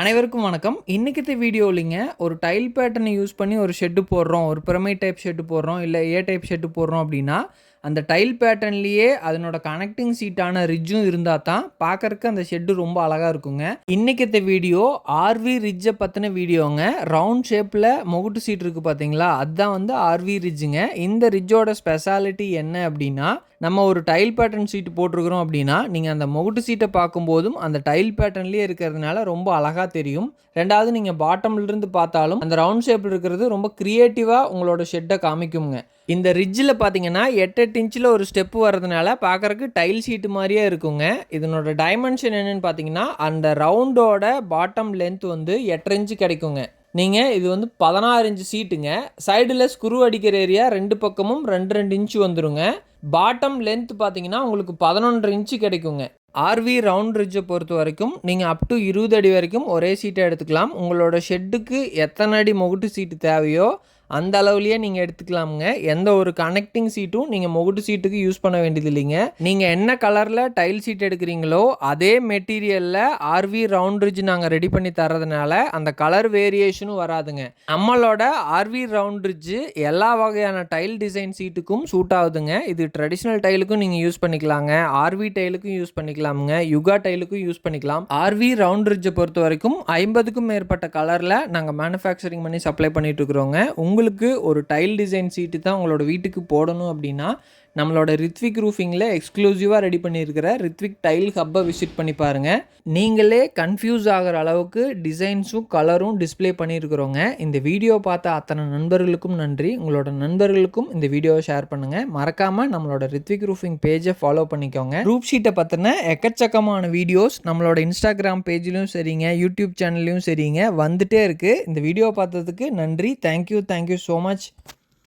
அனைவருக்கும் வணக்கம். இன்னைக்கு வீடியோலிங்க ஒரு டைல் பேட்டர்னை யூஸ் பண்ணி ஒரு ஷெட்டு போடுறோம். ஒரு பிரமிட் டைப் ஷெட்டு போடுறோம். இல்ல ஏ டைப் ஷெட்டு போடுறோம் அப்படின்னா, அந்த டைல் பேட்டர்ன்லேயே அதனோட கனெக்டிங் சீட்டான ரிட்ஜும் இருந்தா தான் பார்க்கறக்கு அந்த ஷெட்டு ரொம்ப அழகா இருக்குங்க. இன்னைக்கு வீடியோ ஆர்வி ரிட்ஜை பற்றின வீடியோங்க. ரவுண்ட் ஷேப்பில் முகுட்டு சீட் இருக்குது பார்த்தீங்களா, அதுதான் வந்து ஆர்வி ரிட்ஜுங்க. இந்த ரிட்ஜோட ஸ்பெஷாலிட்டி என்ன அப்படின்னா, நம்ம ஒரு டைல் பேட்டர்ன் சீட்டு போட்டிருக்கிறோம் அப்படின்னா, நீங்கள் அந்த முகுட்டு சீட்டை பார்க்கும்போதும் அந்த டைல் பேட்டர்ன்லேயே இருக்கிறதுனால ரொம்ப அழகாக தெரியும். ரெண்டாவது நீங்கள் பாட்டம்லேருந்து பார்த்தாலும் அந்த ரவுண்ட் ஷேப்பில் இருக்கிறது ரொம்ப க்ரியேட்டிவாக உங்களோட ஷெட்டை காமிக்குங்க. இந்த ரிட்ஜில் பார்த்தீங்கன்னா 8 இன்ச்சில் ஒரு ஸ்டெப்பு வர்றதுனால பார்க்குறக்கு டைல் ஷீட்டு மாதிரியே இருக்குங்க. இதனோட டைமென்ஷன் என்னென்னு பார்த்தீங்கன்னா, அந்த ரவுண்டோட பாட்டம் லென்த் வந்து 8 இன்ச்சு கிடைக்குங்க. நீங்கள் இது வந்து 16 இன்ச்சு சீட்டுங்க. சைடில் ஸ்க்ரூ அடிக்கிற ஏரியா 2 பக்கமும் 2 இன்ச்சு வந்துருங்க. பாட்டம் லென்த் பார்த்தீங்கன்னா உங்களுக்கு 11 இன்ச்சு கிடைக்குங்க. ஆர்வி ரவுண்ட் ரிட்ஜை பொறுத்த வரைக்கும் நீங்கள் அப் டு 20 அடி வரைக்கும் ஒரே சீட்டை எடுத்துக்கலாம். உங்களோட ஷெட்டுக்கு எத்தனை அடி முகுட்டு சீட்டு தேவையோ அந்த அளவுலேயே நீங்கள் எடுத்துக்கலாமுங்க. எந்த ஒரு கனெக்டிங் சீட்டும் நீங்கள் முகுட்டு சீட்டுக்கு யூஸ் பண்ண வேண்டியது இல்லைங்க. நீங்கள் என்ன கலரில் டைல் சீட் எடுக்கிறீங்களோ அதே மெட்டீரியலில் ஆர்வி ரவுண்ட் ரிட்ஜ் நாங்கள் ரெடி பண்ணி தரதுனால அந்த கலர் வேரியேஷனும் வராதுங்க. நம்மளோட ஆர்வி ரவுண்ட் ரிட்ஜ் எல்லா வகையான டைல் டிசைன் சீட்டுக்கும் சூட் ஆகுதுங்க. இது ட்ரெடிஷ்னல் டைலுக்கும் நீங்கள் யூஸ் பண்ணிக்கலாங்க, ஆர்வி டைலுக்கும் யூஸ் பண்ணிக்கலாமுங்க, யுகா டைலுக்கும் யூஸ் பண்ணிக்கலாம். ஆர்வி ரவுண்ட் ரிட்ஜை பொறுத்த வரைக்கும் 50க்கும் மேற்பட்ட கலரில் நாங்கள் மேனுஃபேக்சரிங் பண்ணி சப்ளை பண்ணிட்டு இருக்கிறோங்க. உங்களுக்கு ஒரு டைல் டிசைன் சீட்டு தான் உங்களோட வீட்டுக்கு போடணும் அப்படின்னா, நம்மளோட ரித்விக் ரூஃபிங்கில் எக்ஸ்க்ளூசிவாக ரெடி பண்ணியிருக்கிற ரித்விக் டைல் ஹப்பை விசிட் பண்ணி பாருங்கள். நீங்களே கன்ஃபியூஸ் ஆகிற அளவுக்கு டிசைன்ஸும் கலரும் டிஸ்பிளே பண்ணியிருக்கிறோங்க. இந்த வீடியோ பார்த்த அத்தனை நண்பர்களுக்கும் நன்றி. உங்களோட நண்பர்களுக்கும் இந்த வீடியோவை ஷேர் பண்ணுங்கள். மறக்காமல் நம்மளோட ரித்விக் ரூஃபிங் பேஜை ஃபாலோ பண்ணிக்கோங்க. ரூப் ஷீட்டை பற்றின எக்கச்சக்கமான வீடியோஸ் நம்மளோட இன்ஸ்டாகிராம் பேஜ்லையும் சரிங்க, யூடியூப் சேனல்லையும் சரிங்க வந்துட்டே இருக்குது. இந்த வீடியோ பார்த்ததுக்கு நன்றி. Thank you so much.